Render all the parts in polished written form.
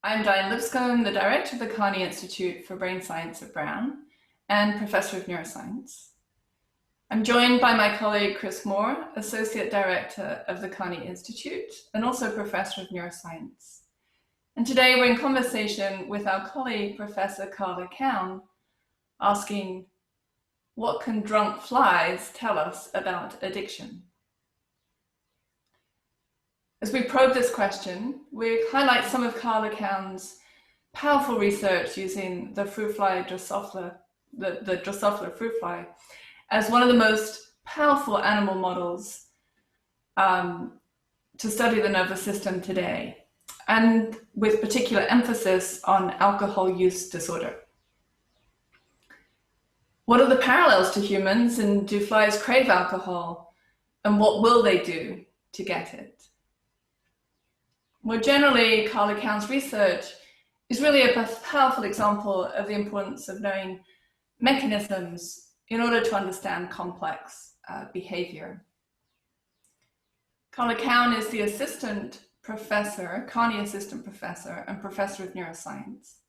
I'm Diane Lipscombe, the Director of the Carney Institute for Brain Science at Brown and Professor of Neuroscience. I'm joined by my colleague Chris Moore, Associate Director of the Carney Institute and also Professor of Neuroscience. And today we're in conversation with our colleague, Professor Karla Kaun, asking, what can drunk flies tell us about addiction? As we probe this question, we highlight some of Karla Kaun's powerful research using the fruit fly Drosophila, the Drosophila fruit fly, as one of the most powerful animal models to study the nervous system today, and with particular emphasis on alcohol use disorder. What are the parallels to humans, and do flies crave alcohol, and what will they do to get it? More generally, Karla Kaun's research is really a powerful example of the importance of knowing mechanisms in order to understand complex behavior. Karla Kaun is the assistant professor, Carney assistant professor, and professor of neuroscience.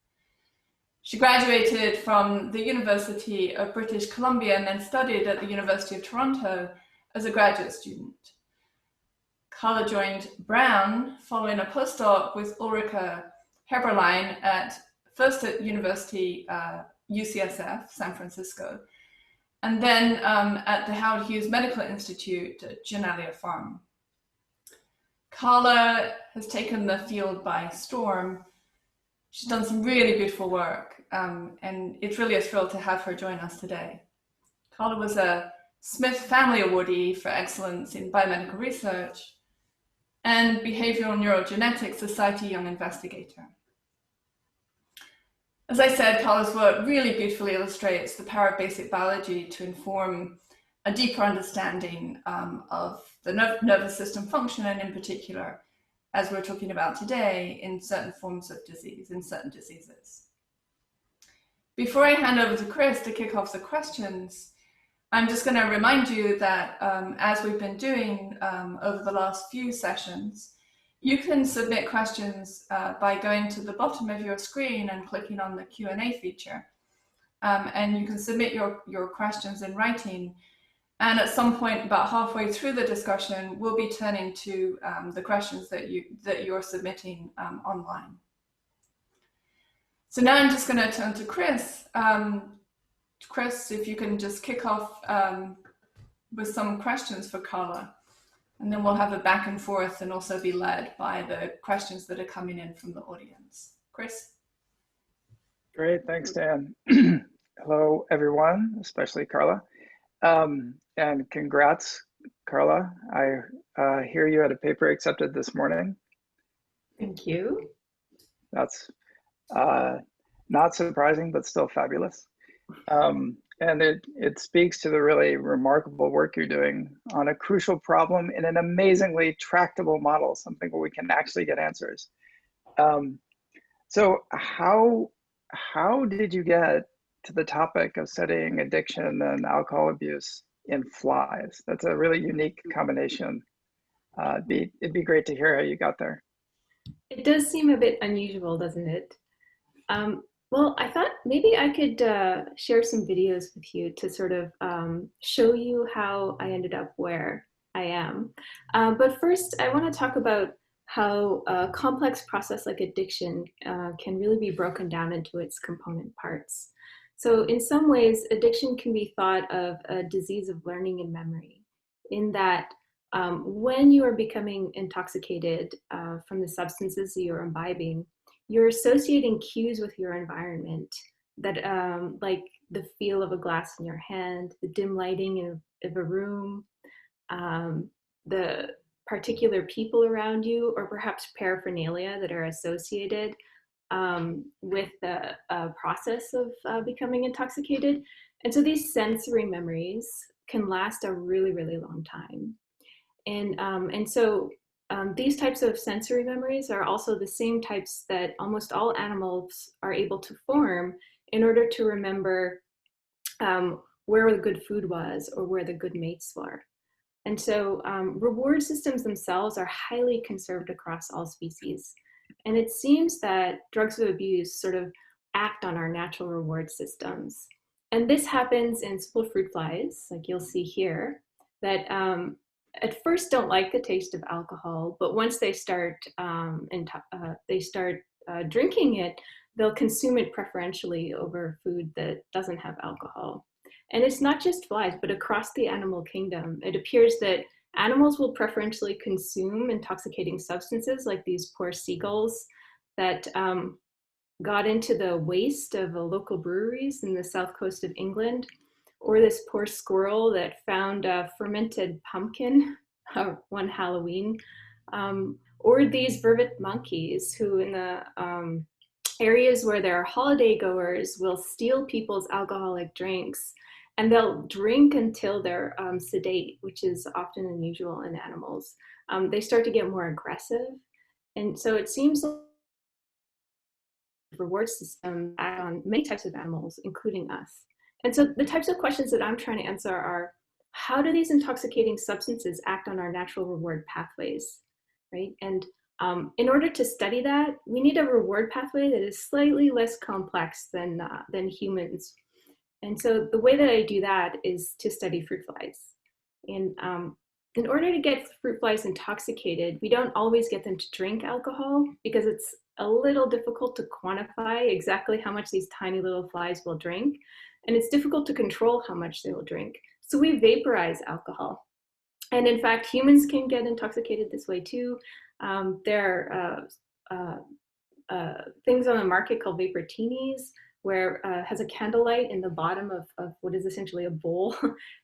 She graduated from the University of British Columbia and then studied at the University of Toronto as a graduate student. Karla joined Brown following a postdoc with Ulrike Heberlein first at University UCSF, San Francisco, and then at the Howard Hughes Medical Institute at Genelia Farm. Karla has taken the field by storm. She's done some really beautiful work, and it's really a thrill to have her join us today. Karla was a Smith Family Awardee for Excellence in Biomedical Research and Behavioral Neurogenetics Society Young Investigator. As I said, Karla's work really beautifully illustrates the power of basic biology to inform a deeper understanding of the nervous system function, and in particular, as we're talking about today, in certain forms of disease, in certain diseases. Before I hand over to Chris to kick off the questions, I'm just going to remind you that as we've been doing over the last few sessions, you can submit questions by going to the bottom of your screen and clicking on the Q&A feature. And you can submit your questions in writing. And at some point, about halfway through the discussion, we'll be turning to the questions that you're submitting online. So now I'm just going to turn to Chris. Chris, if you can just kick off with some questions for Karla, and then we'll have a back and forth and also be led by the questions that are coming in from the audience. Chris? Great, thanks, Dan. Hello, everyone, especially Karla. And congrats, Karla. I hear you had a paper accepted this morning. Thank you. That's not surprising, but still fabulous. And it speaks to the really remarkable work you're doing on a crucial problem in an amazingly tractable model, something where we can actually get answers. So how did you get to the topic of studying addiction and alcohol abuse in flies? That's a really unique combination. It'd be great to hear how you got there. It does seem a bit unusual, doesn't it? Well, I thought maybe I could share some videos with you to sort of show you how I ended up where I am. But first, I want to talk about how a complex process like addiction can really be broken down into its component parts. So in some ways, addiction can be thought of a disease of learning and memory, in that when you are becoming intoxicated from the substances that you're imbibing, you're associating cues with your environment that like the feel of a glass in your hand, the dim lighting of a room, the particular people around you, or perhaps paraphernalia that are associated with the process of becoming intoxicated. And so these sensory memories can last a really, really long time. And so these types of sensory memories are also the same types that almost all animals are able to form in order to remember where the good food was or where the good mates were. And so reward systems themselves are highly conserved across all species. And it seems that drugs of abuse sort of act on our natural reward systems. And this happens in simple fruit flies, like you'll see here, that at first don't like the taste of alcohol, but once they start drinking it, they'll consume it preferentially over food that doesn't have alcohol. And it's not just flies, but across the animal kingdom, it appears that animals will preferentially consume intoxicating substances, like these poor seagulls that got into the waste of local breweries in the south coast of England, or this poor squirrel that found a fermented pumpkin one Halloween, or these vervet monkeys who in the areas where there are holiday goers will steal people's alcoholic drinks, and they'll drink until they're sedate, which is often unusual in animals. They start to get more aggressive. And so it seems like the reward system act on many types of animals, including us. And so the types of questions that I'm trying to answer are, how do these intoxicating substances act on our natural reward pathways, right? And in order to study that, we need a reward pathway that is slightly less complex than humans. And so the way that I do that is to study fruit flies. And in order to get fruit flies intoxicated, we don't always get them to drink alcohol because it's a little difficult to quantify exactly how much these tiny little flies will drink. And it's difficult to control how much they will drink. So we vaporize alcohol. And in fact, humans can get intoxicated this way too. There are things on the market called vaportinis, where it has a candlelight in the bottom of what is essentially a bowl,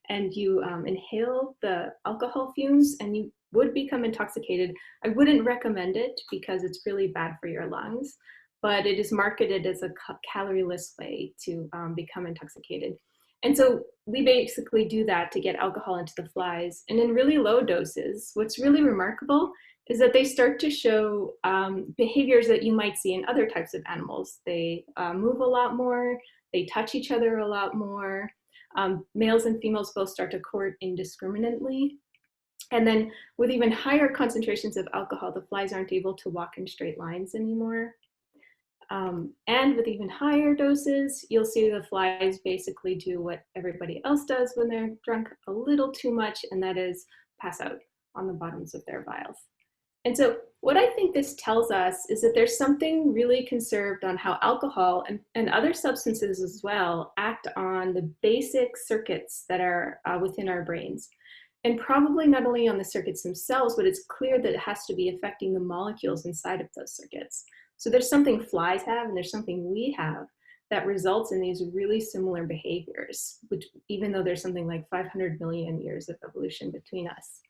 and you inhale the alcohol fumes and you would become intoxicated. I wouldn't recommend it because it's really bad for your lungs, but it is marketed as a calorie-less way to become intoxicated. And so we basically do that to get alcohol into the flies. And in really low doses, what's really remarkable is that they start to show behaviors that you might see in other types of animals. They move a lot more, they touch each other a lot more. Males and females both start to court indiscriminately. And then with even higher concentrations of alcohol, the flies aren't able to walk in straight lines anymore. And with even higher doses, you'll see the flies basically do what everybody else does when they're drunk a little too much, and that is pass out on the bottoms of their vials. And so what I think this tells us is that there's something really conserved on how alcohol and other substances as well act on the basic circuits that are within our brains. And probably not only on the circuits themselves, but it's clear that it has to be affecting the molecules inside of those circuits. So there's something flies have and there's something we have that results in these really similar behaviors, which even though there's something like 500 million years of evolution between us.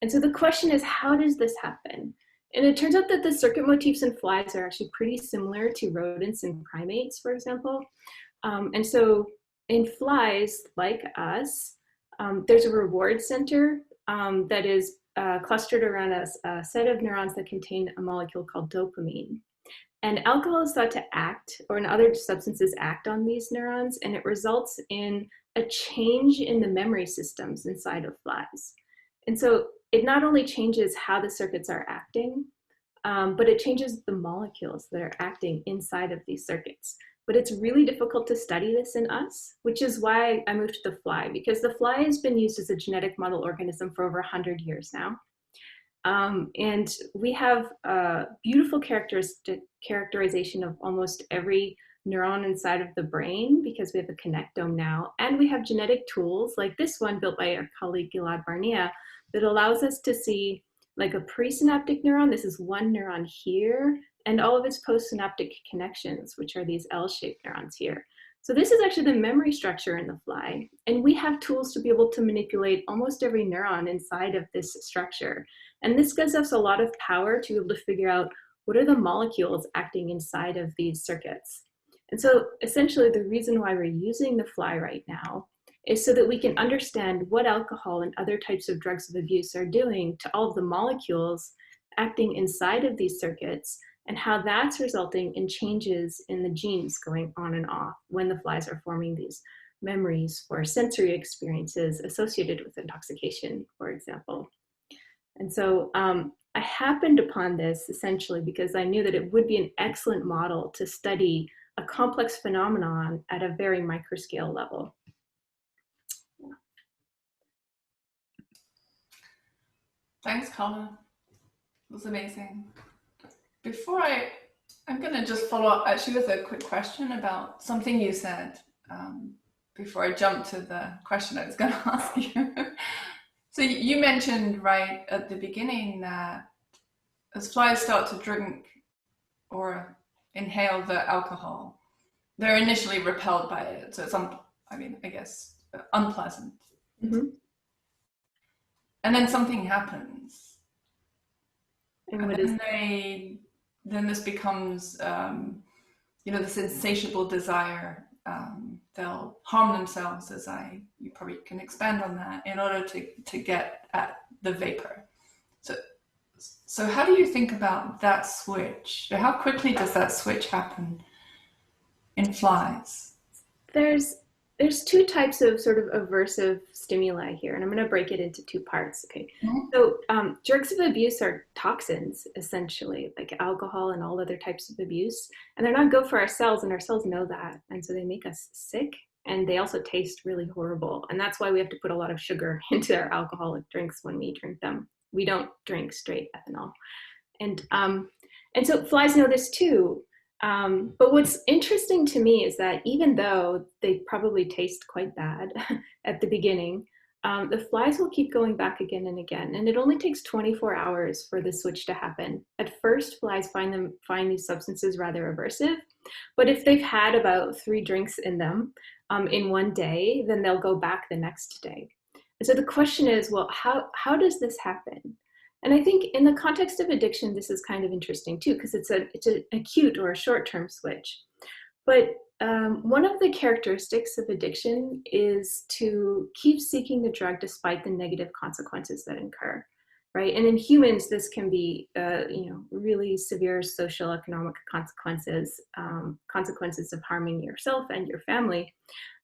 And so the question is, how does this happen? And it turns out that the circuit motifs in flies are actually pretty similar to rodents and primates, for example. And so in flies, like us, there's a reward center that is clustered around a set of neurons that contain a molecule called dopamine. And alcohol is thought to act, or in other substances act on these neurons, and it results in a change in the memory systems inside of flies. And so it not only changes how the circuits are acting, but it changes the molecules that are acting inside of these circuits. But it's really difficult to study this in us, which is why I moved to the fly, because the fly has been used as a genetic model organism for over 100 years now. And we have a beautiful characterization of almost every neuron inside of the brain because we have a connectome now. And we have genetic tools like this one built by our colleague Gilad Barnea that allows us to see like a presynaptic neuron. This is one neuron here, and all of its postsynaptic connections, which are these L-shaped neurons here. So this is actually the memory structure in the fly. And we have tools to be able to manipulate almost every neuron inside of this structure. And this gives us a lot of power to be able to figure out what are the molecules acting inside of these circuits. And so essentially the reason why we're using the fly right now is so that we can understand what alcohol and other types of drugs of abuse are doing to all of the molecules acting inside of these circuits, and how that's resulting in changes in the genes going on and off when the flies are forming these memories for sensory experiences associated with intoxication, for example. And so I happened upon this essentially because I knew that it would be an excellent model to study a complex phenomenon at a very microscale level. Thanks, Karla. It was amazing. Before I'm going to just follow up actually with a quick question about something you said before I jump to the question I was going to ask you. So you mentioned right at the beginning that as flies start to drink or inhale the alcohol, they're initially repelled by it. So it's, I guess, unpleasant. Mm-hmm. And then something happens. And what is then this becomes, this insatiable desire. They'll harm themselves, you probably can expand on that, in order to get at the vapor. So how do you think about that switch? How quickly does that switch happen in flies? There's two types of sort of aversive stimuli here, and I'm going to break it into two parts. Okay. Mm-hmm. So drugs of abuse are toxins, essentially, like alcohol and all other types of abuse, and they're not good for our cells, and our cells know that, and so they make us sick, and they also taste really horrible, and that's why we have to put a lot of sugar into our alcoholic drinks when we drink them. We don't drink straight ethanol, and so flies know this too. But what's interesting to me is that even though they probably taste quite bad at the beginning, the flies will keep going back again and again. And it only takes 24 hours for the switch to happen. At first, flies find these substances rather aversive. But if they've had about 3 drinks in them in one day, then they'll go back the next day. And so the question is, well, how does this happen? And I think in the context of addiction, this is kind of interesting too, because it's an acute or a short-term switch. But one of the characteristics of addiction is to keep seeking the drug despite the negative consequences that incur, right? And in humans, this can be, really severe social economic consequences, consequences of harming yourself and your family.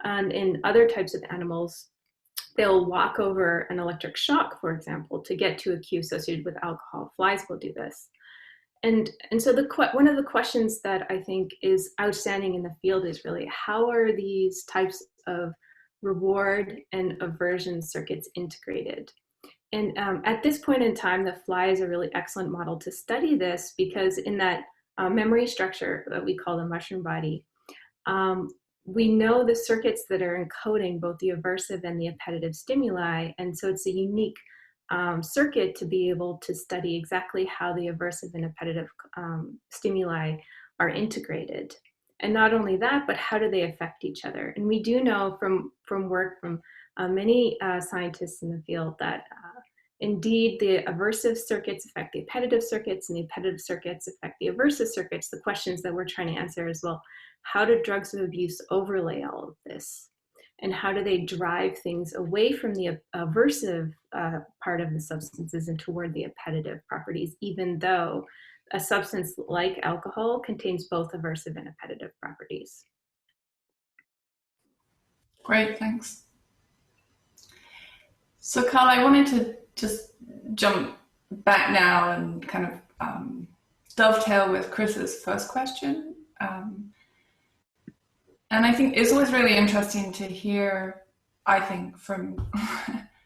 And in other types of animals, they'll walk over an electric shock, for example, to get to a cue associated with alcohol. Flies will do this. And so one of the questions that I think is outstanding in the field is really, how are these types of reward and aversion circuits integrated? And at this point in time, the fly is a really excellent model to study this, because in that memory structure that we call the mushroom body, we know the circuits that are encoding both the aversive and the appetitive stimuli. And so it's a unique circuit to be able to study exactly how the aversive and appetitive stimuli are integrated. And not only that, but how do they affect each other? And we do know from work from many scientists in the field that indeed the aversive circuits affect the appetitive circuits, and the appetitive circuits affect the aversive circuits. The questions that we're trying to answer is, well, how do drugs of abuse overlay all of this? And how do they drive things away from the aversive part of the substances and toward the appetitive properties, even though a substance like alcohol contains both aversive and appetitive properties? Great, thanks. So Karla, I wanted to just jump back now and kind of dovetail with Chris's first question. And I think it's always really interesting to hear, I think, from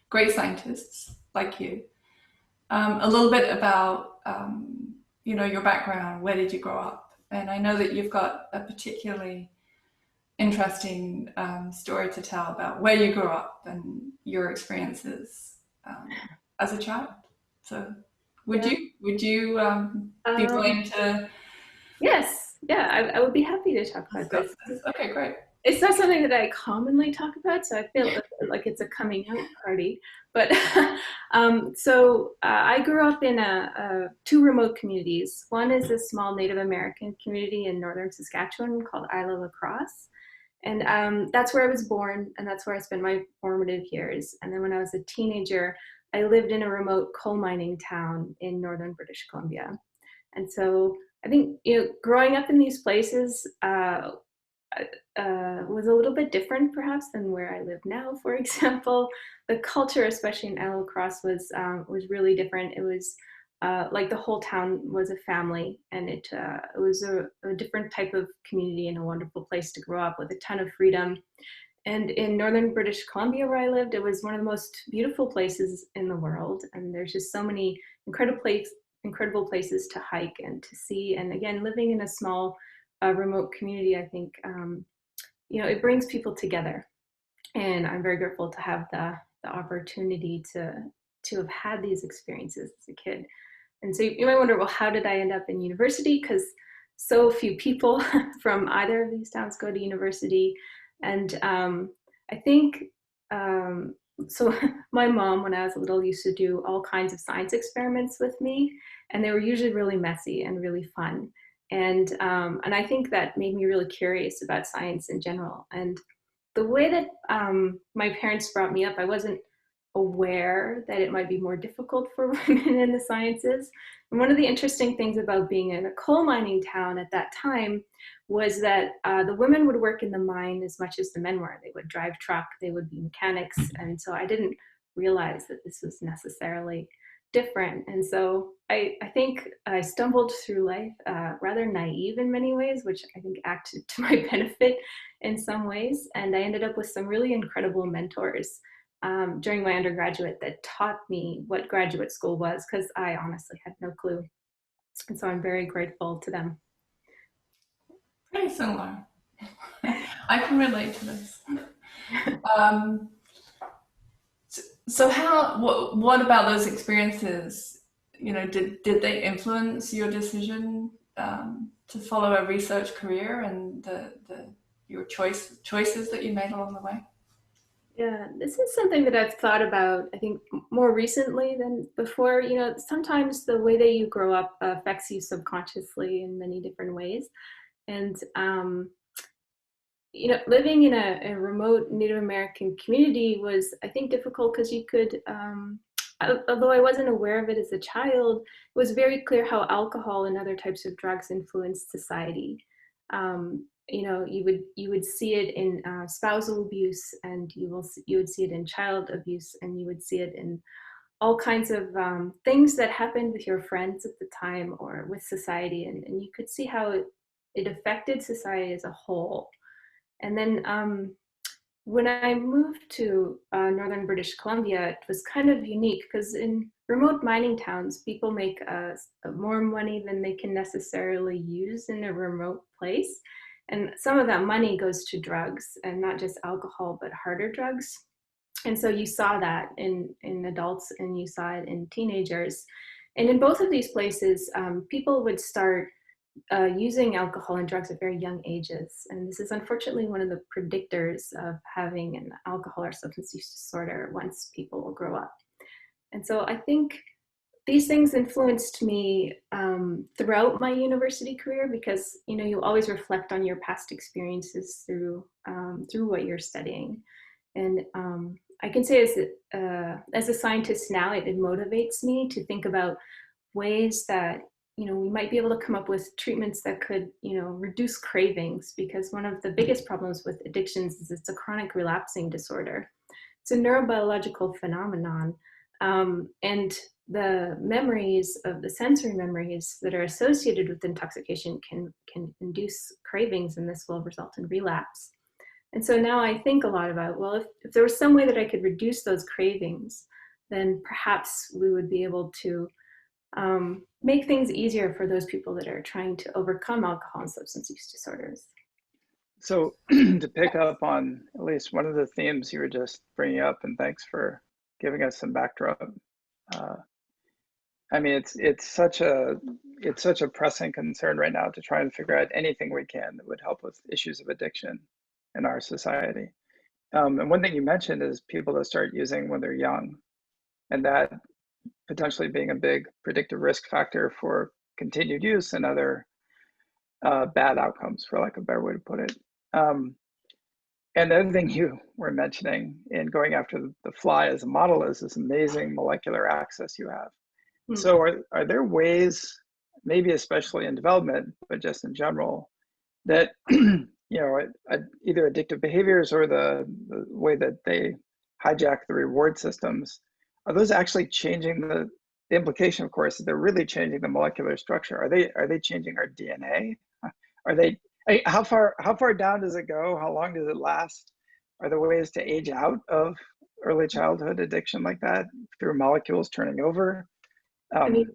great scientists like you, a little bit about, your background. Where did you grow up? And I know that you've got a particularly interesting story to tell about where you grew up and your experiences as a child. So would you be willing to? Yes. Yeah, I would be happy to talk about this. Okay, great. It's not something that I commonly talk about, so I feel like it's a coming out party. But so I grew up in two remote communities. One is a small Native American community in northern Saskatchewan called Isla La Crosse. And that's where I was born, and that's where I spent my formative years. And then when I was a teenager, I lived in a remote coal mining town in northern British Columbia. And so I think, growing up in these places was a little bit different perhaps than where I live now. For example, the culture, especially in Isla La Crosse, was really different. It was like the whole town was a family, and it was a different type of community and a wonderful place to grow up with a ton of freedom. And in northern British Columbia, where I lived, it was one of the most beautiful places in the world. And there's just so many incredible places to hike and to see. And again, living in a small, remote community, I think, it brings people together. And I'm very grateful to have the opportunity to have had these experiences as a kid. And so you might wonder, well, how did I end up in university? Because so few people from either of these towns go to university. And I think, so my mom, when I was little, used to do all kinds of science experiments with me, and they were usually really messy and really fun. And I think that made me really curious about science in general. And the way that my parents brought me up, I wasn't aware that it might be more difficult for women in the sciences. And one of the interesting things about being in a coal mining town at that time was that the women would work in the mine as much as the men were. They would drive truck, they would be mechanics. And so I didn't realize that this was necessarily different. And so I think I stumbled through life rather naive in many ways, which I think acted to my benefit in some ways. And I ended up with some really incredible mentors during my undergraduate that taught me what graduate school was, because I honestly had no clue. And so I'm very grateful to them. Pretty similar. I can relate to this. So what about those experiences, did they influence your decision to follow a research career and your choices that you made along the way? Yeah, this is something that I've thought about, I think, more recently than before. Sometimes the way that you grow up affects you subconsciously in many different ways. And, living in a remote Native American community was, I think, difficult because you could, although I wasn't aware of it as a child, it was very clear how alcohol and other types of drugs influenced society. You would see it in spousal abuse, and you would see it in child abuse, and you would see it in all kinds of things that happened with your friends at the time or with society, and you could see how it affected society as a whole. And then when I moved to northern British Columbia, it was kind of unique because in remote mining towns, people make more money than they can necessarily use in a remote place. And some of that money goes to drugs, and not just alcohol, but harder drugs. And so you saw that in adults, and you saw it in teenagers. And in both of these places, people would start using alcohol and drugs at very young ages. And this is unfortunately one of the predictors of having an alcohol or substance use disorder once people grow up. And so I think these things influenced me throughout my university career, because you always reflect on your past experiences through what you're studying. And I can say as a scientist now, it motivates me to think about ways that we might be able to come up with treatments that could reduce cravings, because one of the biggest problems with addictions is it's a chronic relapsing disorder. It's a neurobiological phenomenon, and the memories of the sensory memories that are associated with intoxication can induce cravings, and this will result in relapse. And so now I think a lot about, well, if there was some way that I could reduce those cravings, then perhaps we would be able to make things easier for those people that are trying to overcome alcohol and substance use disorders. So to pick up on at least one of the themes you were just bringing up, and thanks for giving us some backdrop. I mean, it's such a pressing concern right now to try and figure out anything we can that would help with issues of addiction in our society. And one thing you mentioned is people that start using when they're young, and that potentially being a big predictive risk factor for continued use and other bad outcomes, for lack of a better way to put it. And the other thing you were mentioning in going after the fly as a model is this amazing molecular access you have. Mm-hmm. So are there ways, maybe especially in development, but just in general, that either addictive behaviors or the way that they hijack the reward systems, are those actually changing the implication, of course, is they're really changing the molecular structure. Are they changing our DNA? Are they? How far down does it go? How long does it last? Are there ways to age out of early childhood addiction like that through molecules turning over? I mean,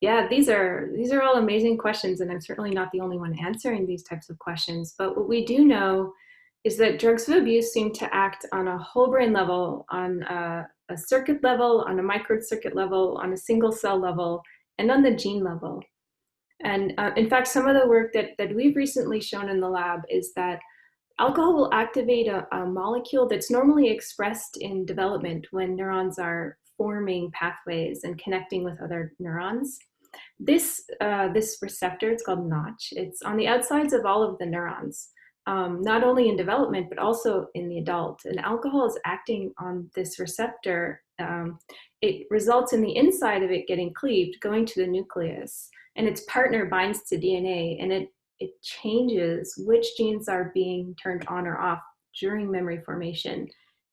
yeah, these are all amazing questions, and I'm certainly not the only one answering these types of questions. But what we do know is that drugs of abuse seem to act on a whole brain level, on a circuit level, on a microcircuit level, on a single cell level, and on the gene level. And in fact, some of the work that we've recently shown in the lab is that alcohol will activate a molecule that's normally expressed in development when neurons are forming pathways and connecting with other neurons. This receptor, it's called Notch, it's on the outsides of all of the neurons, not only in development, but also in the adult. And alcohol is acting on this receptor. It results in the inside of it getting cleaved, going to the nucleus, and its partner binds to DNA, and it changes which genes are being turned on or off during memory formation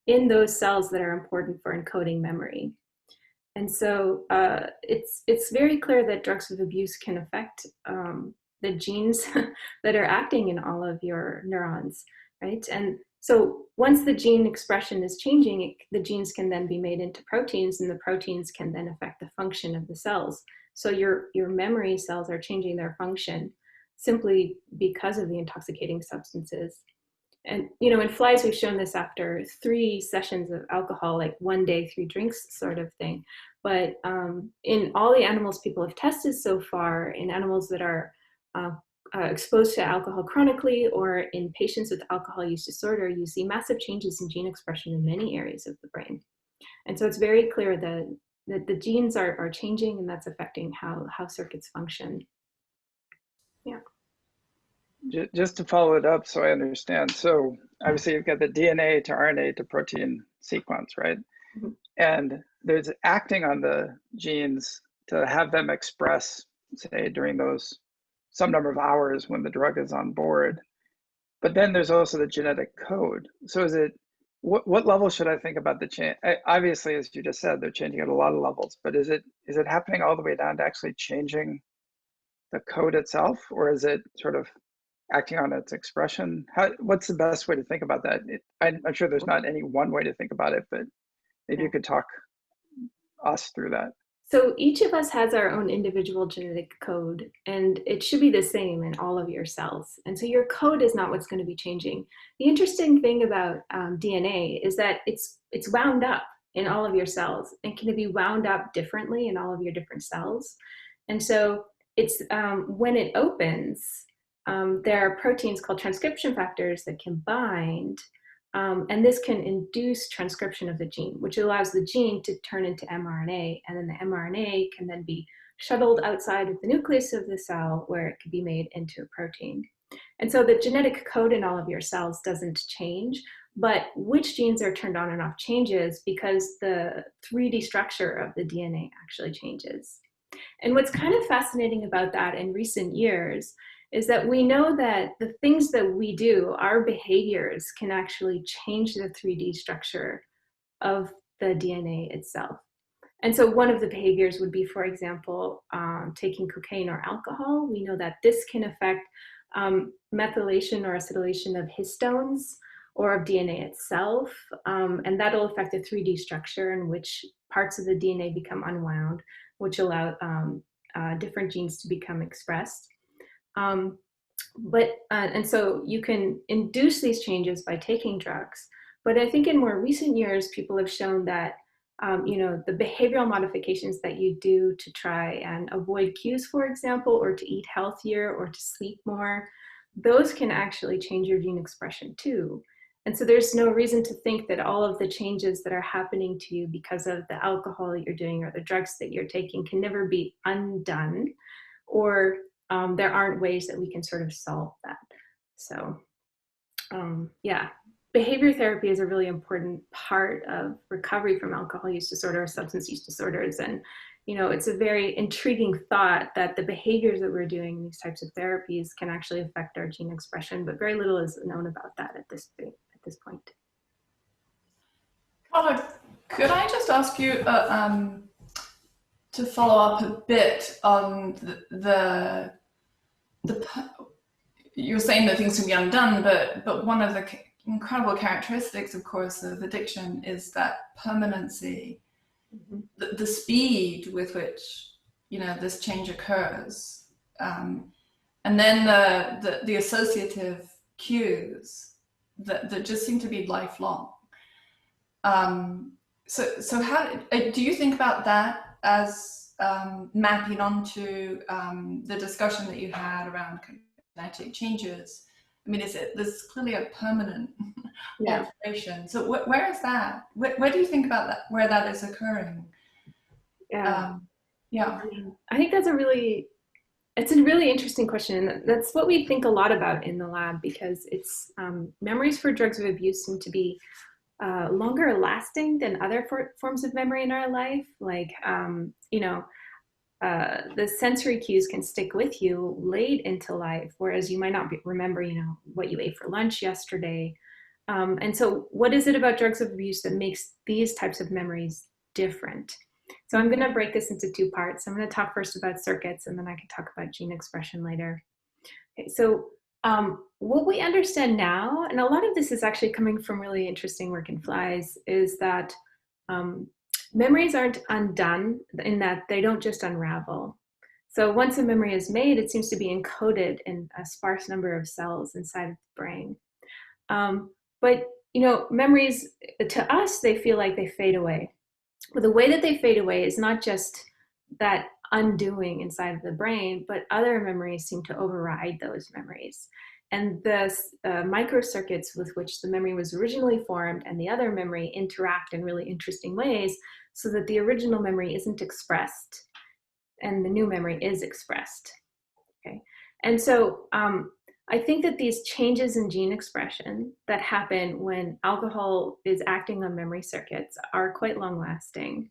in those cells that are important for encoding memory. And so it's very clear that drugs of abuse can affect the genes that are acting in all of your neurons, right? And so once the gene expression is changing, the genes can then be made into proteins, and the proteins can then affect the function of the cells. So your memory cells are changing their function simply because of the intoxicating substances. And, you know, in flies, we've shown this after 3 sessions of alcohol, like 1 day, 3 drinks sort of thing. But in all the animals people have tested so far, in animals that are exposed to alcohol chronically or in patients with alcohol use disorder, you see massive changes in gene expression in many areas of the brain. And so it's very clear that the genes are changing, and that's affecting how circuits function. Yeah. Just to follow it up so I understand. So obviously you've got the DNA to RNA to protein sequence, right? Mm-hmm. And there's acting on the genes to have them express, say, during those some number of hours when the drug is on board. But then there's also the genetic code. So is it, what level should I think about the change? Obviously, as you just said, they're changing at a lot of levels, but is it happening all the way down to actually changing the code itself, or is it sort of acting on its expression? What's the best way to think about that? I'm sure there's not any one way to think about it, but maybe you could talk us through that. So each of us has our own individual genetic code, and it should be the same in all of your cells. And so your code is not what's going to be changing. The interesting thing about DNA is that it's wound up in all of your cells, and can be wound up differently in all of your different cells. And so it's when it opens, there are proteins called transcription factors that can bind, and this can induce transcription of the gene, which allows the gene to turn into mRNA, and then the mRNA can then be shuttled outside of the nucleus of the cell where it can be made into a protein. And so the genetic code in all of your cells doesn't change, but which genes are turned on and off changes because the 3D structure of the DNA actually changes. And what's kind of fascinating about that in recent years is that we know that the things that we do, our behaviors, can actually change the 3D structure of the DNA itself. And so one of the behaviors would be, for example, taking cocaine or alcohol. We know that this can affect methylation or acetylation of histones or of DNA itself, and that'll affect the 3D structure in which parts of the DNA become unwound, which allow different genes to become expressed. And so you can induce these changes by taking drugs. But I think in more recent years, people have shown that, the behavioral modifications that you do to try and avoid cues, for example, or to eat healthier or to sleep more, those can actually change your gene expression too. And so there's no reason to think that all of the changes that are happening to you because of the alcohol that you're doing or the drugs that you're taking can never be undone, or there aren't ways that we can sort of solve that. So yeah, behavior therapy is a really important part of recovery from alcohol use disorder or substance use disorders. And, it's a very intriguing thought that the behaviors that we're doing in these types of therapies can actually affect our gene expression, but very little is known about that at this point. Karla, could I just ask you, to follow up a bit on the you're saying that things can be undone, but one of the incredible characteristics, of course, of addiction is that permanency, the speed with which, you know, this change occurs, and then the associative cues that just seem to be lifelong. So how do you think about that as mapping onto the discussion that you had around genetic changes? I mean, there's clearly a permanent alteration. So where is that? Where do you think about that? Where that is occurring? Yeah. Yeah. I think it's a really interesting question. And that's what we think a lot about in the lab, because it's memories for drugs of abuse seem to be longer lasting than other forms of memory in our life. Like, you know, the sensory cues can stick with you late into life, whereas you might not remember, you know, what you ate for lunch yesterday. And so what is it about drugs of abuse that makes these types of memories different? So I'm going to break this into two parts. I'm going to talk first about circuits, and then I can talk about gene expression later. Okay, so what we understand now, and a lot of this is actually coming from really interesting work in flies, is that memories aren't undone in that they don't just unravel. So once a memory is made, it seems to be encoded in a sparse number of cells inside of the brain. But, you know, memories, to us, they feel like they fade away. But the way that they fade away is not just that undoing inside of the brain, but other memories seem to override those memories. And the microcircuits with which the memory was originally formed and the other memory interact in really interesting ways, so that the original memory isn't expressed and the new memory is expressed. Okay, and so I think that these changes in gene expression that happen when alcohol is acting on memory circuits are quite long lasting,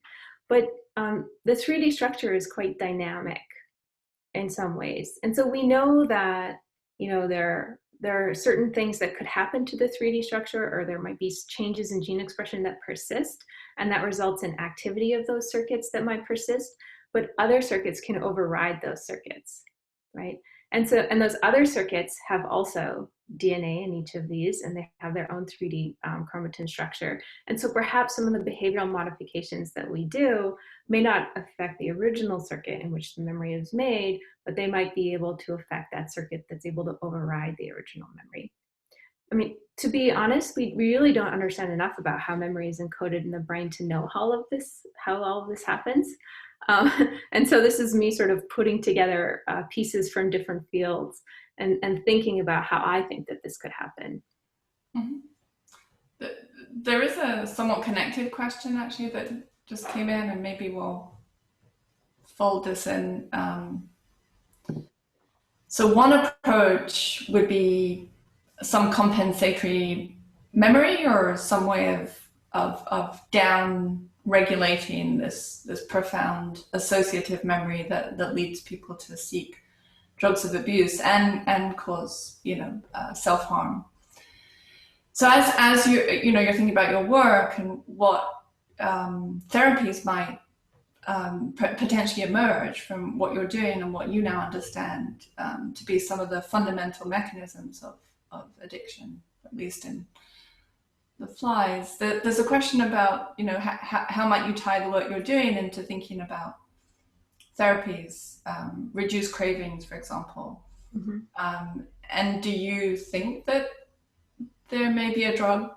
but the 3D structure is quite dynamic in some ways. And so we know that, you know, there are certain things that could happen to the 3D structure, or there might be changes in gene expression that persist, and that results in activity of those circuits that might persist, but other circuits can override those circuits, right? And so, and those other circuits have also DNA in each of these, and they have their own 3D chromatin structure. And so perhaps some of the behavioral modifications that we do may not affect the original circuit in which the memory is made, but they might be able to affect that circuit that's able to override the original memory. I mean, to be honest, we really don't understand enough about how memory is encoded in the brain to know how all of this happens. And so this is me sort of putting together pieces from different fields and thinking about how I think that this could happen. Mm-hmm. There is a somewhat connected question actually that just came in, and maybe we'll fold this in. So one approach would be some compensatory memory, or some way of down regulating this profound associative memory that leads people to seek drugs of abuse and cause, you know, self-harm. So as you're thinking about your work and what therapies might potentially emerge from what you're doing and what you now understand to be some of the fundamental mechanisms of addiction, at least in the flies, there's a question about, you know, how might you tie the work you're doing into thinking about therapies, reduce cravings, for example. Mm-hmm. And do you think that there may be a drug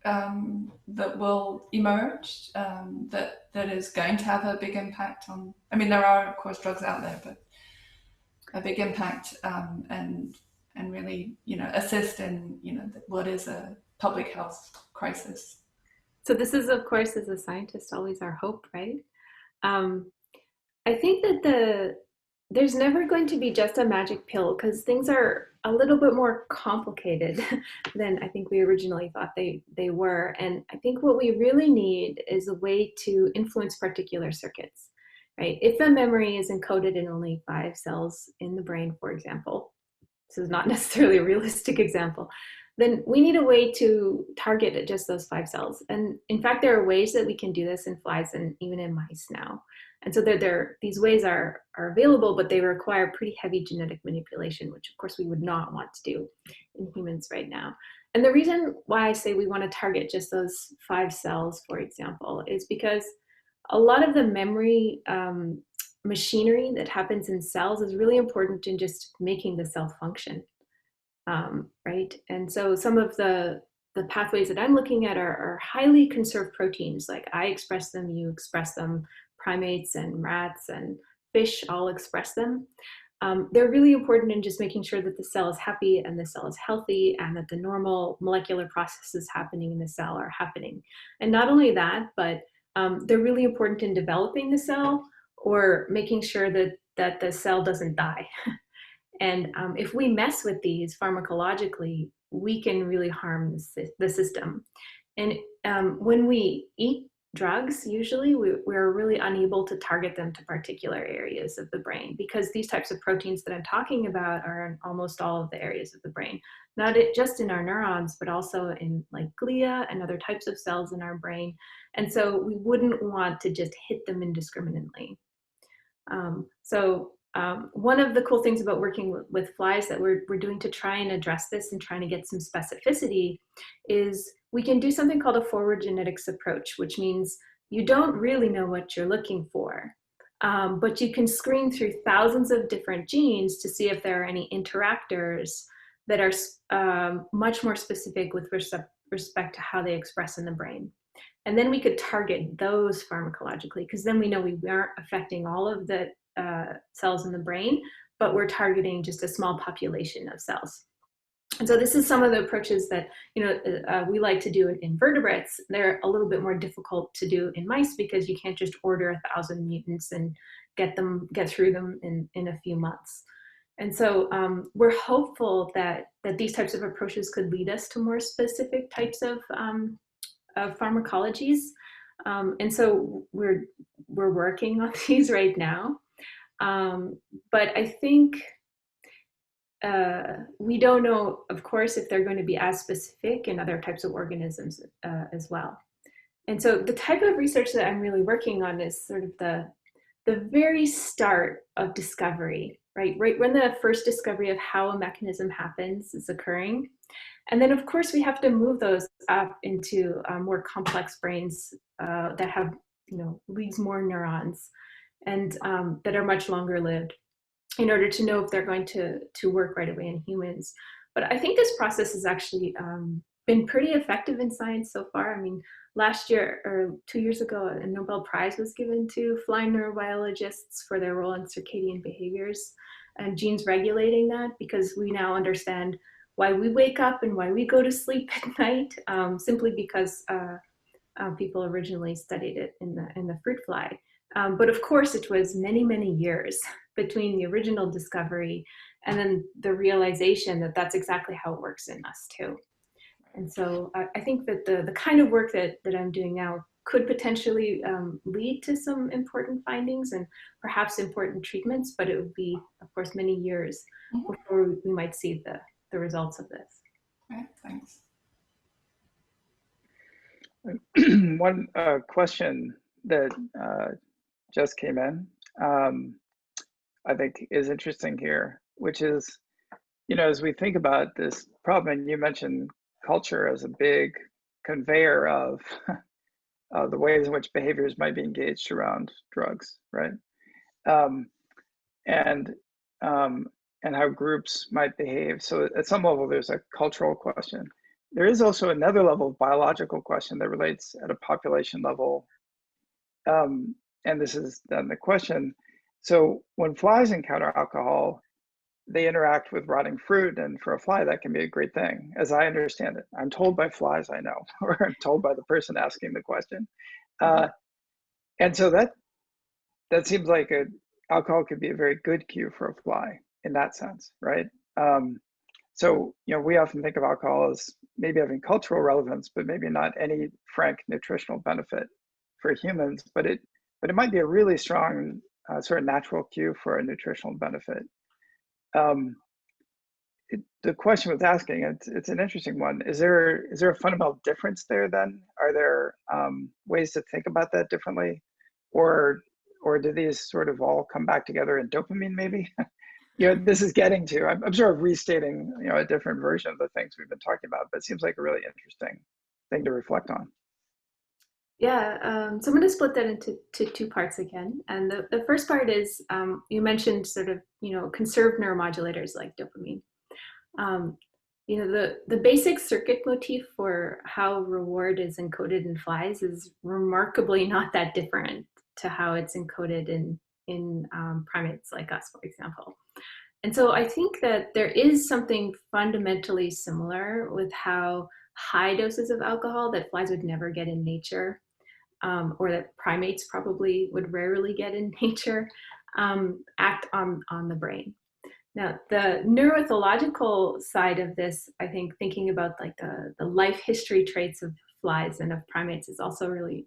that will emerge that is going to have a big impact on, I mean, there are of course drugs out there, but a big impact and really, you know, assist in, you know, what is a public health crisis. So this is, of course, as a scientist, always our hope, right? I think that there's never going to be just a magic pill, because things are a little bit more complicated than I think we originally thought they were. And I think what we really need is a way to influence particular circuits, right? If a memory is encoded in only 5 cells in the brain, for example, this is not necessarily a realistic example, then we need a way to target just those 5 cells. And in fact, there are ways that we can do this in flies and even in mice now. And so these ways are available, but they require pretty heavy genetic manipulation, which of course we would not want to do in humans right now. And the reason why I say we want to target just those 5 cells, for example, is because a lot of the memory machinery that happens in cells is really important in just making the cell function, right? And so some of the pathways that I'm looking at are highly conserved proteins. Like I express them, you express them, primates and rats and fish all express them. They're really important in just making sure that the cell is happy and the cell is healthy and that the normal molecular processes happening in the cell are happening. And not only that, but they're really important in developing the cell or making sure that the cell doesn't die. And if we mess with these pharmacologically, we can really harm the system. And when we eat drugs, usually we're really unable to target them to particular areas of the brain because these types of proteins that I'm talking about are in almost all of the areas of the brain, not just in our neurons, but also in like glia and other types of cells in our brain. And so we wouldn't want to just hit them indiscriminately. One of the cool things about working with flies that we're doing to try and address this and trying to get some specificity is we can do something called a forward genetics approach, which means you don't really know what you're looking for, but you can screen through thousands of different genes to see if there are any interactors that are much more specific with respect to how they express in the brain. And then we could target those pharmacologically, because then we know we aren't affecting all of the cells in the brain, but we're targeting just a small population of cells. And so this is some of the approaches that we like to do in invertebrates. They're a little bit more difficult to do in mice because you can't just order 1,000 mutants and get through them in a few months. And so we're hopeful that these types of approaches could lead us to more specific types of pharmacologies. And so we're working on these right now. But I think we don't know, of course, if they're going to be as specific in other types of organisms as well. And so the type of research that I'm really working on is sort of the very start of discovery, right when the first discovery of how a mechanism happens is occurring. And then, of course, we have to move those up into more complex brains that have, leads more neurons and that are much longer lived in order to know if they're going to work right away in humans. But I think this process has actually been pretty effective in science so far. I mean, last year or 2 years ago, a Nobel Prize was given to fly neurobiologists for their role in circadian behaviors and genes regulating that, because we now understand why we wake up and why we go to sleep at night, simply because people originally studied it in the fruit fly. But of course, it was many, many years between the original discovery and then the realization that that's exactly how it works in us too. And so I think that the kind of work that I'm doing now could potentially lead to some important findings and perhaps important treatments, but it would be, of course, many years before we might see the results of this. Right, thanks. One question that just came in, I think is interesting here, which is, as we think about this problem, and you mentioned culture as a big conveyor of the ways in which behaviors might be engaged around drugs, right? And how groups might behave. So at some level, there's a cultural question. There is also another level of biological question that relates at a population level. And this is then the question. So when flies encounter alcohol, they interact with rotting fruit, and for a fly, that can be a great thing, as I understand it. I'm told by flies I know, or I'm told by the person asking the question. And so that seems like alcohol could be a very good cue for a fly in that sense, right? So, we often think of alcohol as maybe having cultural relevance, but maybe not any frank nutritional benefit for humans, but it might be a really strong sort of natural cue for a nutritional benefit. the question was asking, it's an interesting one. Is there a fundamental difference there then? Are there ways to think about that differently? Or do these sort of all come back together in dopamine maybe? This is getting to, I'm sort of restating, a different version of the things we've been talking about, but it seems like a really interesting thing to reflect on. Yeah, so I'm going to split that into two parts again. And the first part is, you mentioned sort of, conserved neuromodulators like dopamine. The basic circuit motif for how reward is encoded in flies is remarkably not that different to how it's encoded in primates like us, for example. And so I think that there is something fundamentally similar with how high doses of alcohol that flies would never get in nature, or that primates probably would rarely get in nature, act on the brain. Now, the neuroethological side of this, I think thinking about like the life history traits of flies and of primates is also really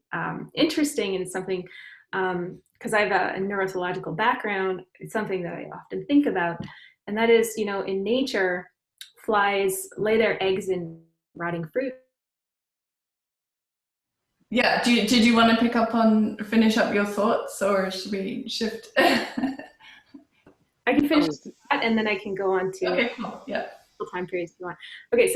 interesting, and it's something, because I have a neuroethological background, it's something that I often think about, and that is, in nature, flies lay their eggs in rotting fruit. Yeah, did you want to finish up your thoughts, or should we shift? I can finish that, and then I can go on to okay, cool. Yeah, time periods if you want. Okay,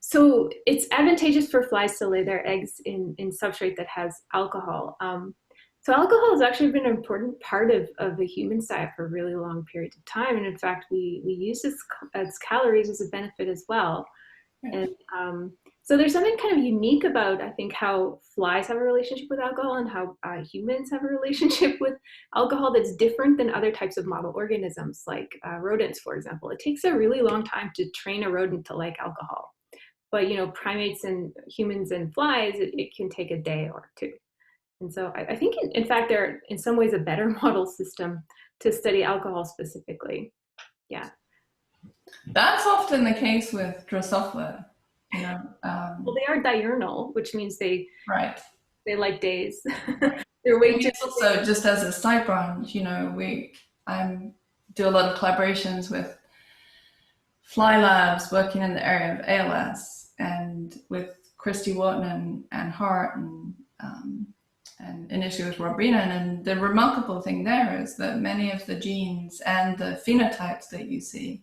so it's advantageous for flies to lay their eggs in substrate that has alcohol. So alcohol has actually been an important part of the human diet for really long periods of time, and in fact, we use this as calories as a benefit as well. And so there's something kind of unique about, I think, how flies have a relationship with alcohol and how humans have a relationship with alcohol that's different than other types of model organisms, like rodents, for example. It takes a really long time to train a rodent to like alcohol. But, primates and humans and flies, it can take a day or two. And so I think, in fact, they're in some ways a better model system to study alcohol specifically. Yeah. That's often the case with Drosophila. Well, they are diurnal, which means they like days. They're way also, just as a side branch, we do a lot of collaborations with fly labs working in the area of ALS, and with Christy Wharton and Hart, and initially with Rob Reenan. And the remarkable thing there is that many of the genes and the phenotypes that you see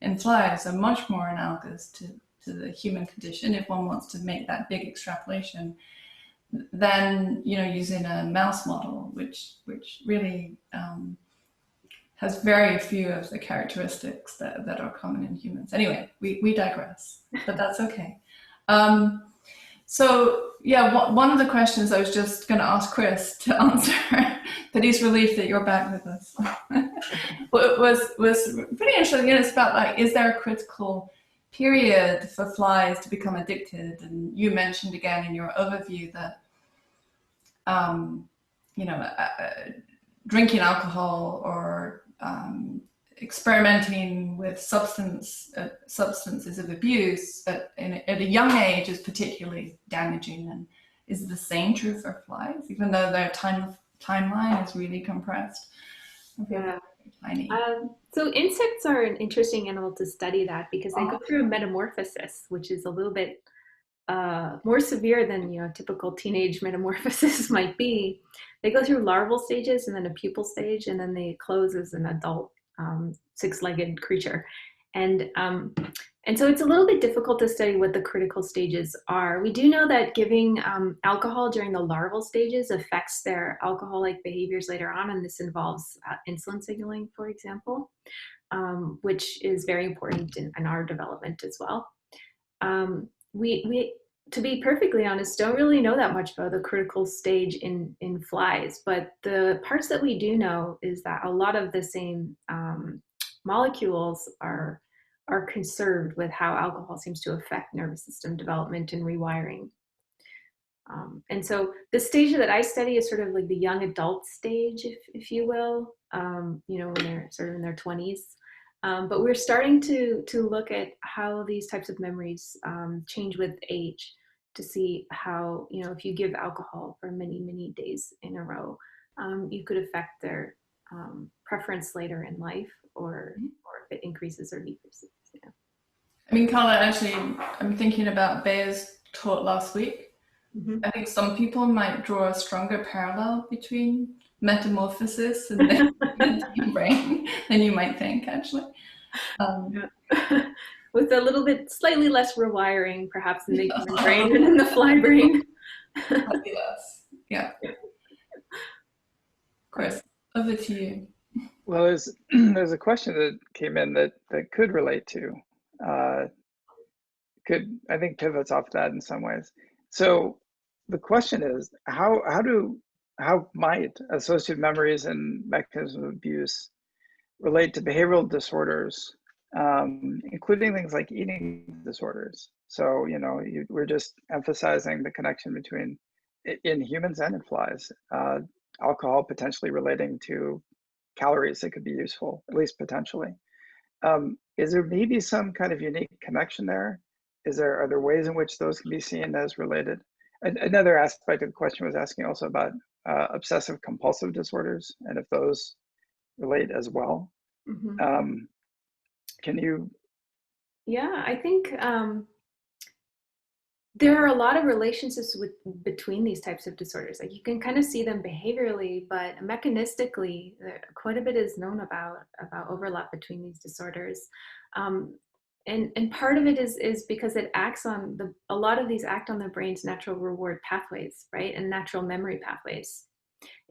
in flies are much more analogous to the human condition, if one wants to make that big extrapolation, than using a mouse model, which really has very few of the characteristics that are common in humans. Anyway, we digress, but that's okay. So yeah, one of the questions I was just going to ask Chris to answer, but he's relieved that you're back with us, was pretty interesting. It's about, like, is there a critical period for flies to become addicted? And you mentioned again in your overview that drinking alcohol or experimenting with substances of abuse at a young age is particularly damaging. And is the same true for flies, even though their timeline is really compressed? Yeah. Tiny. So insects are an interesting animal to study that, because they go through a metamorphosis, which is a little bit more severe than typical teenage metamorphosis might be. They go through larval stages and then a pupal stage, and then they close as an adult six-legged creature. And so it's a little bit difficult to study what the critical stages are. We do know that giving alcohol during the larval stages affects their alcoholic behaviors later on, and this involves insulin signaling, for example, which is very important in our development as well. We, to be perfectly honest, don't really know that much about the critical stage in flies, but the parts that we do know is that a lot of the same molecules are conserved with how alcohol seems to affect nervous system development and rewiring. And so the stage that I study is sort of like the young adult stage, if you will, when they're sort of in their 20s. But we're starting to look at how these types of memories change with age, to see how, if you give alcohol for many, many days in a row, you could affect their preference later in life, or if it increases or decreases. I mean, Carla, actually, I'm thinking about Bea's talk last week. Mm-hmm. I think some people might draw a stronger parallel between metamorphosis and the brain than you might think, actually. Yeah. With a little bit slightly less rewiring, perhaps, in the human brain and in the fly brain. Fabulous. Yeah. Chris, over to you. Well, there's a question that came in that could relate to, I think pivots off that in some ways. So the question is, how might associative memories and mechanisms of abuse relate to behavioral disorders, including things like eating disorders? So, we're just emphasizing the connection between, in humans and in flies, alcohol potentially relating to calories that could be useful, at least potentially. Is there maybe some kind of unique connection there? Are there ways in which those can be seen as related? Another aspect of the question was asking also about obsessive compulsive disorders and if those relate as well. Mm-hmm. Can you? Yeah, I think there are a lot of relationships between these types of disorders. Like, you can kind of see them behaviorally, but mechanistically, quite a bit is known about overlap between these disorders. And part of it is because it acts on a lot of these act on the brain's natural reward pathways, right? And natural memory pathways.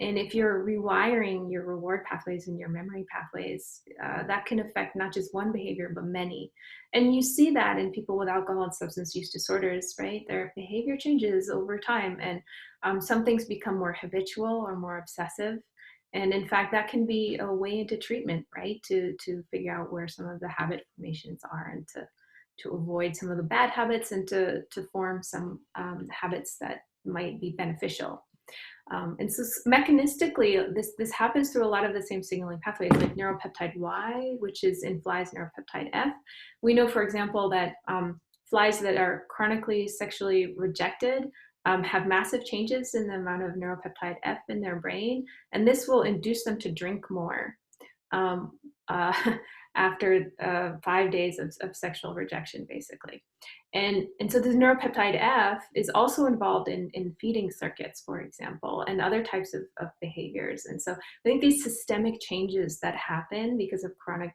And if you're rewiring your reward pathways and your memory pathways, that can affect not just one behavior, but many. And you see that in people with alcohol and substance use disorders, right? Their behavior changes over time, and some things become more habitual or more obsessive. And in fact, that can be a way into treatment, right? To figure out where some of the habit formations are, and to avoid some of the bad habits, and to form some habits that might be beneficial. And so mechanistically, this happens through a lot of the same signaling pathways, like neuropeptide Y, which is in flies neuropeptide F. We know, for example, that flies that are chronically sexually rejected have massive changes in the amount of neuropeptide F in their brain, and this will induce them to drink more after 5 days of sexual rejection, basically. And so this neuropeptide F is also involved in feeding circuits, for example, and other types of behaviors. And so I think these systemic changes that happen because of chronic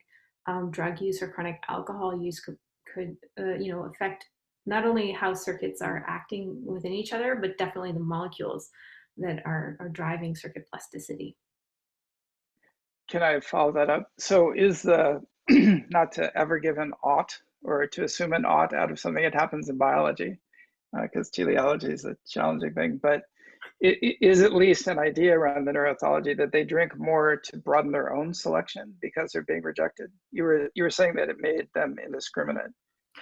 drug use or chronic alcohol use could affect not only how circuits are acting within each other, but definitely the molecules that are driving circuit plasticity. Can I follow that up? So is the not to ever give an ought or to assume an ought out of something that happens in biology, because teleology is a challenging thing, but it is at least an idea around the neuroethology that they drink more to broaden their own selection because they're being rejected. You were saying that it made them indiscriminate.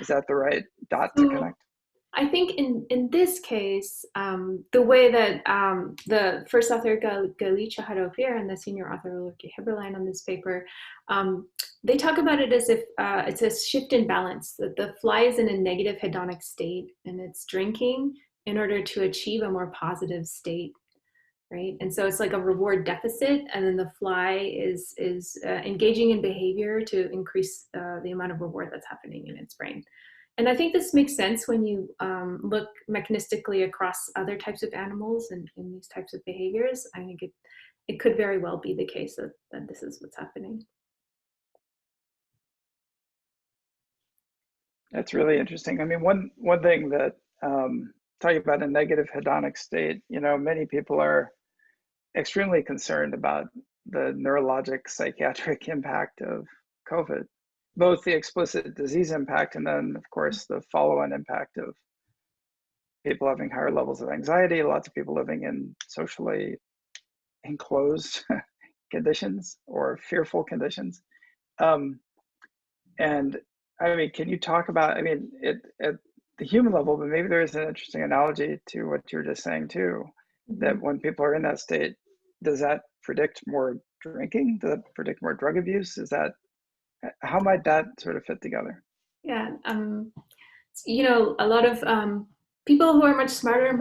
Is that the right dot to connect? I think in this case, the way that the first author Galicia Harofir and the senior author Ulrike Heberlein on this paper, they talk about it as if it's a shift in balance, that the fly is in a negative hedonic state and it's drinking in order to achieve a more positive state, right? And so it's like a reward deficit, and then the fly is engaging in behavior to increase the amount of reward that's happening in its brain. And I think this makes sense when you look mechanistically across other types of animals and in these types of behaviors. I think it could very well be the case that this is what's happening. That's really interesting. I mean, one thing that talking about a negative hedonic state, many people are extremely concerned about the neurologic psychiatric impact of COVID, both the explicit disease impact and then, of course, the follow-on impact of people having higher levels of anxiety, lots of people living in socially enclosed conditions or fearful conditions. And I mean, can you talk about, at the human level, but maybe there is an interesting analogy to what you were just saying too, that when people are in that state, does that predict more drinking? Does that predict more drug abuse? How might that sort of fit together? Yeah, a lot of people who are much smarter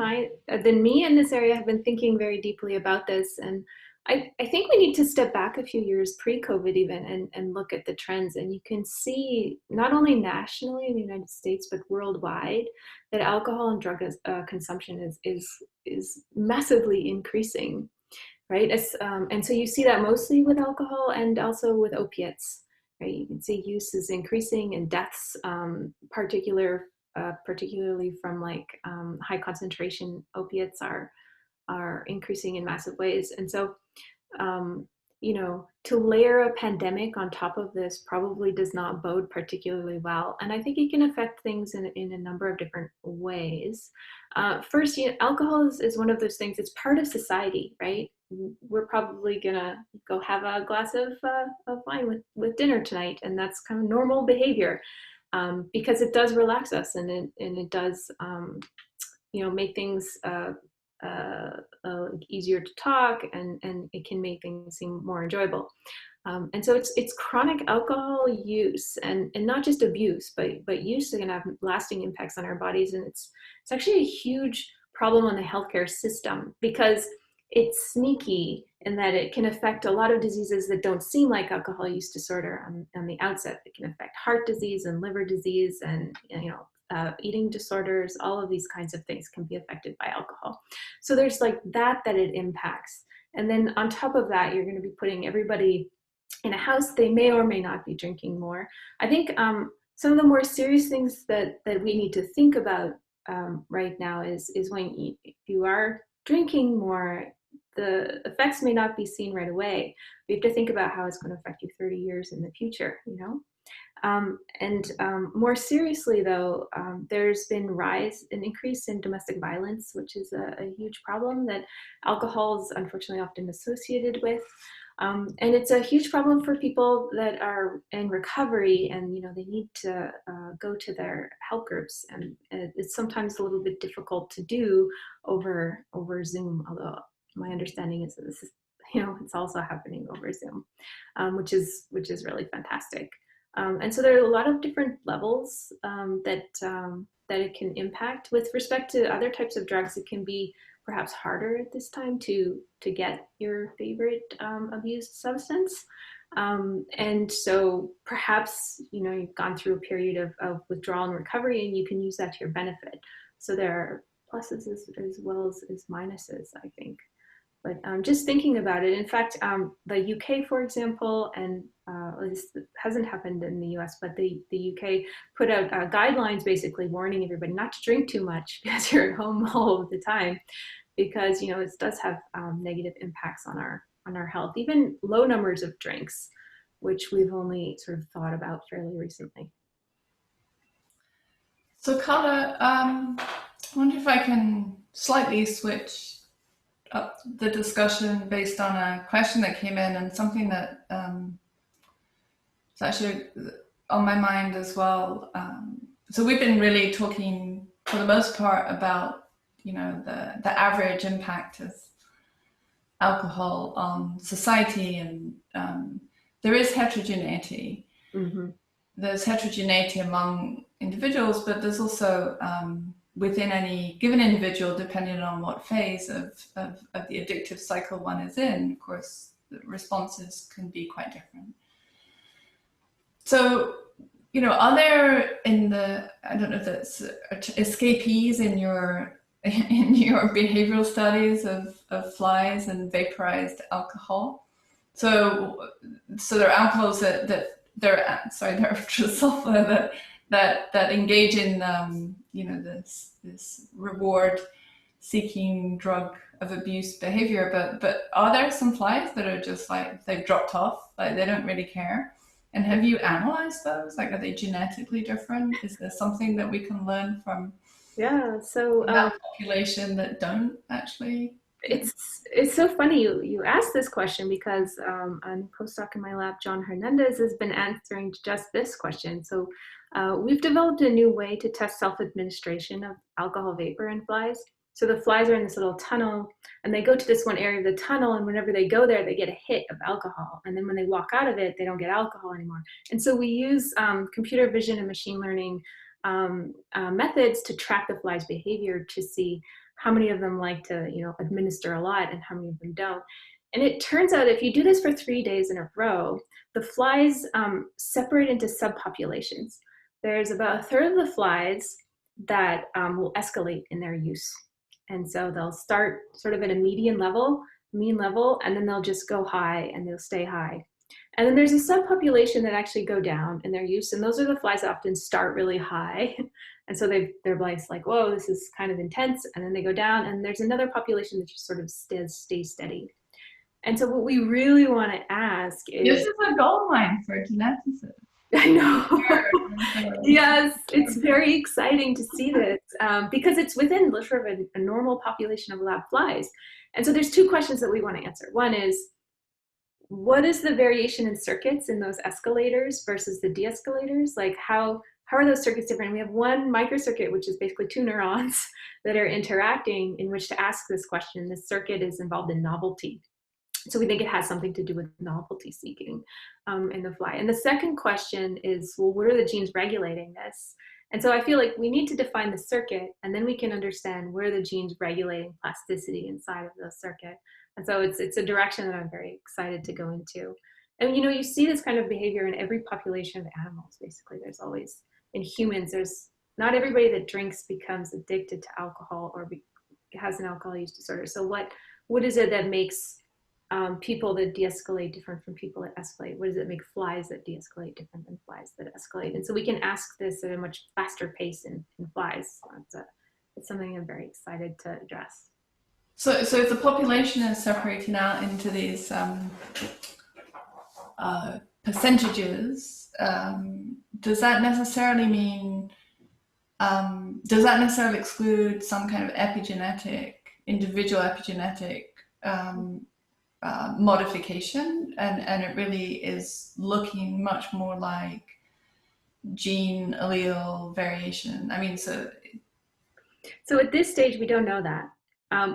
than me in this area have been thinking very deeply about this. And I think we need to step back a few years pre-COVID even and look at the trends. And you can see not only nationally in the United States, but worldwide, that alcohol and drug consumption is massively increasing, right? And so you see that mostly with alcohol and also with opiates, right? You can see use is increasing and deaths, particularly from like high concentration opiates are increasing in massive ways. And so, to layer a pandemic on top of this probably does not bode particularly well. And I think it can affect things in a number of different ways. First, alcohol is one of those things, it's part of society, right? We're probably gonna go have a glass of wine with dinner tonight, and that's kind of normal behavior, because it does relax us, and it does make things easier to talk, and it can make things seem more enjoyable. And so it's chronic alcohol use, and not just abuse, but use is going to have lasting impacts on our bodies, and it's actually a huge problem on the healthcare system, because it's sneaky in that it can affect a lot of diseases that don't seem like alcohol use disorder on the outset. It can affect heart disease and liver disease, and eating disorders. All of these kinds of things can be affected by alcohol. So there's like that it impacts. And then on top of that, you're going to be putting everybody in a house. They may or may not be drinking more. I think some of the more serious things that we need to think about right now is when if you are drinking more, the effects may not be seen right away. We have to think about how it's going to affect you 30 years in the future, more seriously, though, there's been an increase in domestic violence, which is a huge problem that alcohol is unfortunately often associated with. And it's a huge problem for people that are in recovery, and they need to go to their help groups, and it's sometimes a little bit difficult to do over Zoom, although my understanding is that this is it's also happening over Zoom, which is really fantastic. And so there are a lot of different levels that it can impact. With respect to other types of drugs, it can be perhaps harder at this time to get your favorite abused substance. And so perhaps, you've gone through a period of withdrawal and recovery, and you can use that to your benefit. So there are pluses as well as minuses, I think. But just thinking about it, in fact, the UK, for example, and this hasn't happened in the US, but the UK put out guidelines basically warning everybody not to drink too much because you're at home all of the time, because it does have negative impacts on our health, even low numbers of drinks, which we've only sort of thought about fairly recently. So Karla, I wonder if I can slightly switch up the discussion based on a question that came in, and something that is actually on my mind as well. So we've been really talking for the most part about the average impact of alcohol on society, and there is heterogeneity. Mm-hmm. There's heterogeneity among individuals, but there's also within any given individual, depending on what phase of the addictive cycle one is in, of course, the responses can be quite different. So, are there I don't know if that's escapees in your behavioral studies of flies and vaporized alcohol? So there are alcohols that there are Drosophila that engage in this reward seeking drug of abuse behavior, but are there some flies that are just like they've dropped off, like they don't really care? And have you analyzed those? Like, are they genetically different? Is there something that we can learn from that population that don't actually? It's so funny you asked this question, because a postdoc in my lab, John Hernandez, has been answering just this question. So we've developed a new way to test self-administration of alcohol vapor in flies. So the flies are in this little tunnel, and they go to this one area of the tunnel, and whenever they go there, they get a hit of alcohol. And then when they walk out of it, they don't get alcohol anymore. And so we use computer vision and machine learning methods to track the flies' behavior to see how many of them like to, administer a lot and how many of them don't. And it turns out if you do this for 3 days in a row, the flies separate into subpopulations. There's about a third of the flies that will escalate in their use. And so they'll start sort of at a mean level, and then they'll just go high and they'll stay high. And then there's a subpopulation that actually go down in their use. And those are the flies that often start really high. And so they're like, whoa, this is kind of intense. And then they go down. And there's another population that just sort of stays steady. And so what we really want to ask is... This is a gold mine for geneticists. I know. Yes, it's very exciting to see this because it's within sort of a normal population of lab flies. And so there's two questions that we want to answer. One is, what is the variation in circuits in those escalators versus the de-escalators? Like how are those circuits different? We have one microcircuit, which is basically two neurons that are interacting in which to ask this question. This circuit is involved in novelty. So we think it has something to do with novelty seeking in the fly. And the second question is, well, what are the genes regulating this? And so I feel like we need to define the circuit, and then we can understand where the genes regulating plasticity inside of the circuit. And so it's a direction that I'm very excited to go into. And you see this kind of behavior in every population of animals, basically. There's always, in humans, there's not everybody that drinks becomes addicted to alcohol or has an alcohol use disorder. So what is it that makes people that de-escalate different from people that escalate? What does it make flies that de-escalate different than flies that escalate? And so we can ask this at a much faster pace in flies. So it's something I'm very excited to address. So if the population is separating out into these percentages, does that necessarily mean, does that necessarily exclude some kind of individual epigenetic modification, and it really is looking much more like gene allele variation? I mean, so at this stage we don't know that.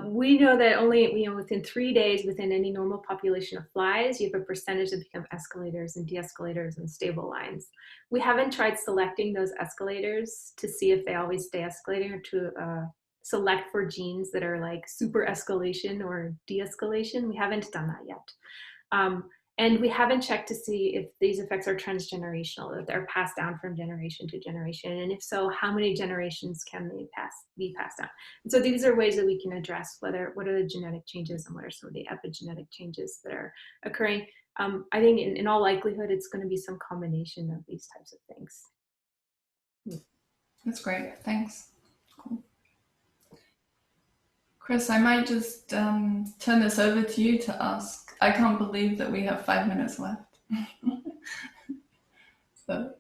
We know that only within 3 days within any normal population of flies, you have a percentage that become escalators and de-escalators and stable lines. We haven't tried selecting those escalators to see if they always stay escalating, or to select for genes that are like super escalation or de-escalation. We haven't done that yet. And we haven't checked to see if these effects are transgenerational, that they're passed down from generation to generation. And if so, how many generations can they be passed down? And so these are ways that we can address what are the genetic changes and what are some of the epigenetic changes that are occurring. I think in all likelihood, it's going to be some combination of these types of things. That's great. Thanks. Cool. Chris, I might just turn this over to you to ask. I can't believe that we have 5 minutes left. So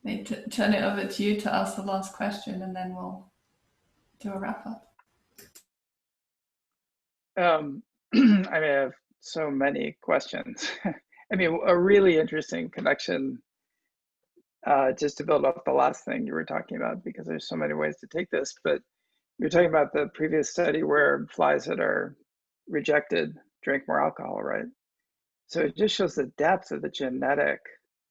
I turn it over to you to ask the last question, and then we'll do a wrap up. I mean, I have so many questions. I mean, a really interesting connection, just to build up the last thing you were talking about, because there's so many ways to take this, but you're talking about the previous study where flies that are rejected drink more alcohol, right? So it just shows the depth of the genetic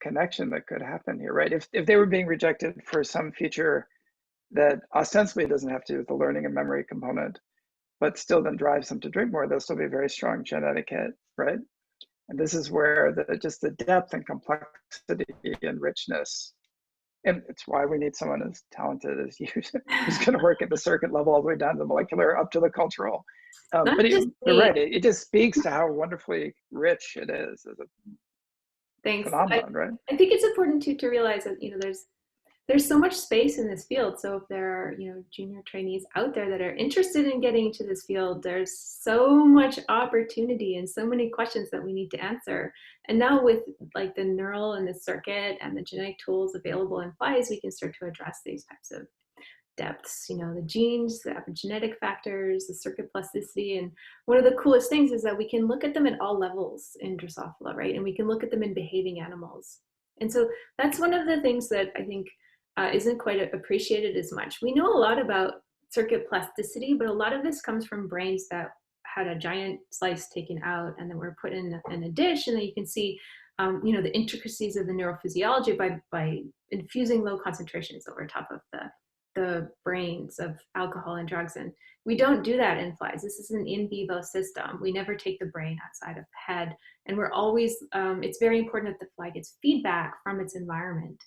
connection that could happen here, right? If they were being rejected for some feature that ostensibly doesn't have to do with the learning and memory component, but still then drives them to drink more, there'll still be a very strong genetic hit, right? And this is where just the depth and complexity and richness, and it's why we need someone as talented as you, who's going to work at the circuit level all the way down to the molecular, up to the cultural. But you're right, it just speaks to how wonderfully rich it is as a phenomenon, right? I think it's important to realize that there's so much space in this field. So if there are junior trainees out there that are interested in getting into this field, there's so much opportunity and so many questions that we need to answer. And now with like the neural and the circuit and the genetic tools available in flies, we can start to address these types of depths, the genes, the epigenetic factors, the circuit plasticity. And one of the coolest things is that we can look at them at all levels in Drosophila, right? And we can look at them in behaving animals. And so that's one of the things that I think isn't quite appreciated as much. We know a lot about circuit plasticity, but a lot of this comes from brains that had a giant slice taken out and then were put in a dish, and then you can see the intricacies of the neurophysiology by infusing low concentrations over top of the brains of alcohol and drugs. And we don't do that in flies. This is an in vivo system. We never take the brain outside of the head. And we're always, it's very important that the fly gets feedback from its environment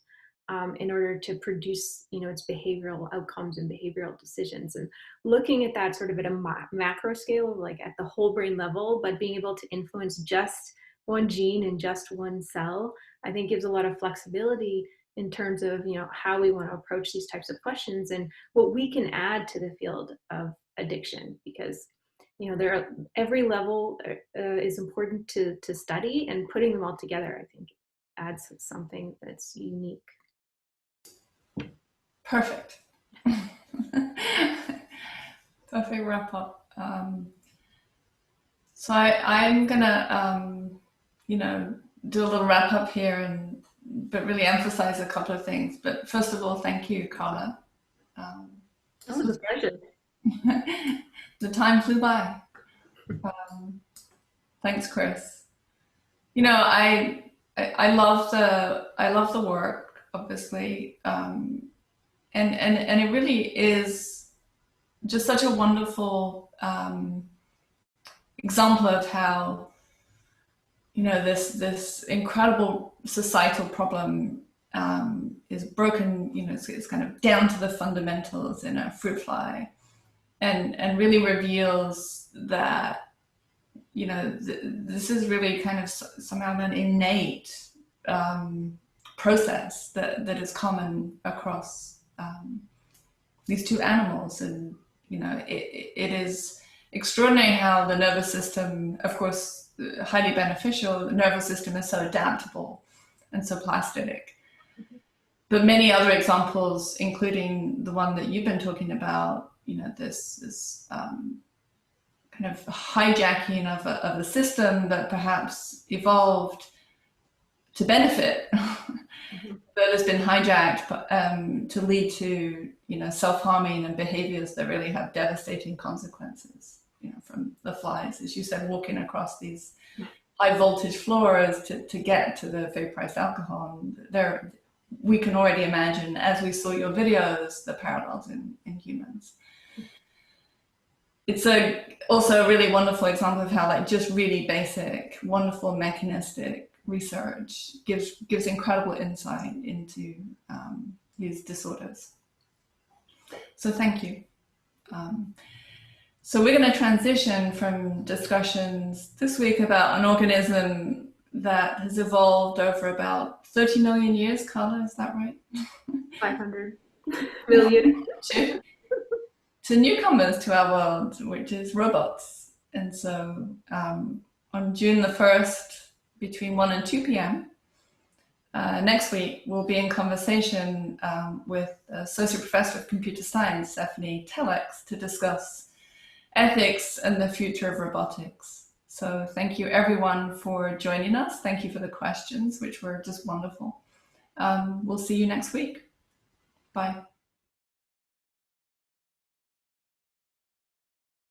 in order to produce, its behavioral outcomes and behavioral decisions. And looking at that sort of at a macro scale, like at the whole brain level, but being able to influence just one gene and just one cell, I think gives a lot of flexibility in terms of, how we want to approach these types of questions and what we can add to the field of addiction, because every level is important to study, and putting them all together, I think, adds something that's unique. Perfect. Perfect wrap up. So I'm gonna, do a little wrap up here, but really emphasize a couple of things. But first of all, thank you, Karla. This was a pleasure. The time flew by. Thanks, Chris. I love the work, obviously, and it really is just such a wonderful example of how this incredible societal problem is broken. It's kind of down to the fundamentals in a fruit fly, and really reveals that this is really kind of somehow an innate process that is common across these two animals. And it is extraordinary how the nervous system, of course, highly beneficial, the nervous system is so adaptable and so plastic. But many other examples, including the one that you've been talking about, this kind of hijacking of a system that perhaps evolved to benefit, but has been hijacked to lead to self-harming and behaviors that really have devastating consequences. From the flies, as you said, walking across these high voltage floors to get to the vaporized alcohol. And we can already imagine, as we saw your videos, the parallels in humans. It's also a really wonderful example of how just really basic, wonderful mechanistic research gives incredible insight into these disorders. So thank you. So we're going to transition from discussions this week about an organism that has evolved over about 30 million years. Karla, is that right? 500 million. To newcomers to our world, which is robots. And so on June the 1st, between 1 and 2 p.m. Next week, we'll be in conversation with Associate Professor of Computer Science, Stephanie Telex, to discuss ethics and the future of robotics. So thank you everyone for joining us. Thank you for the questions, which were just wonderful. We'll see you next week. Bye.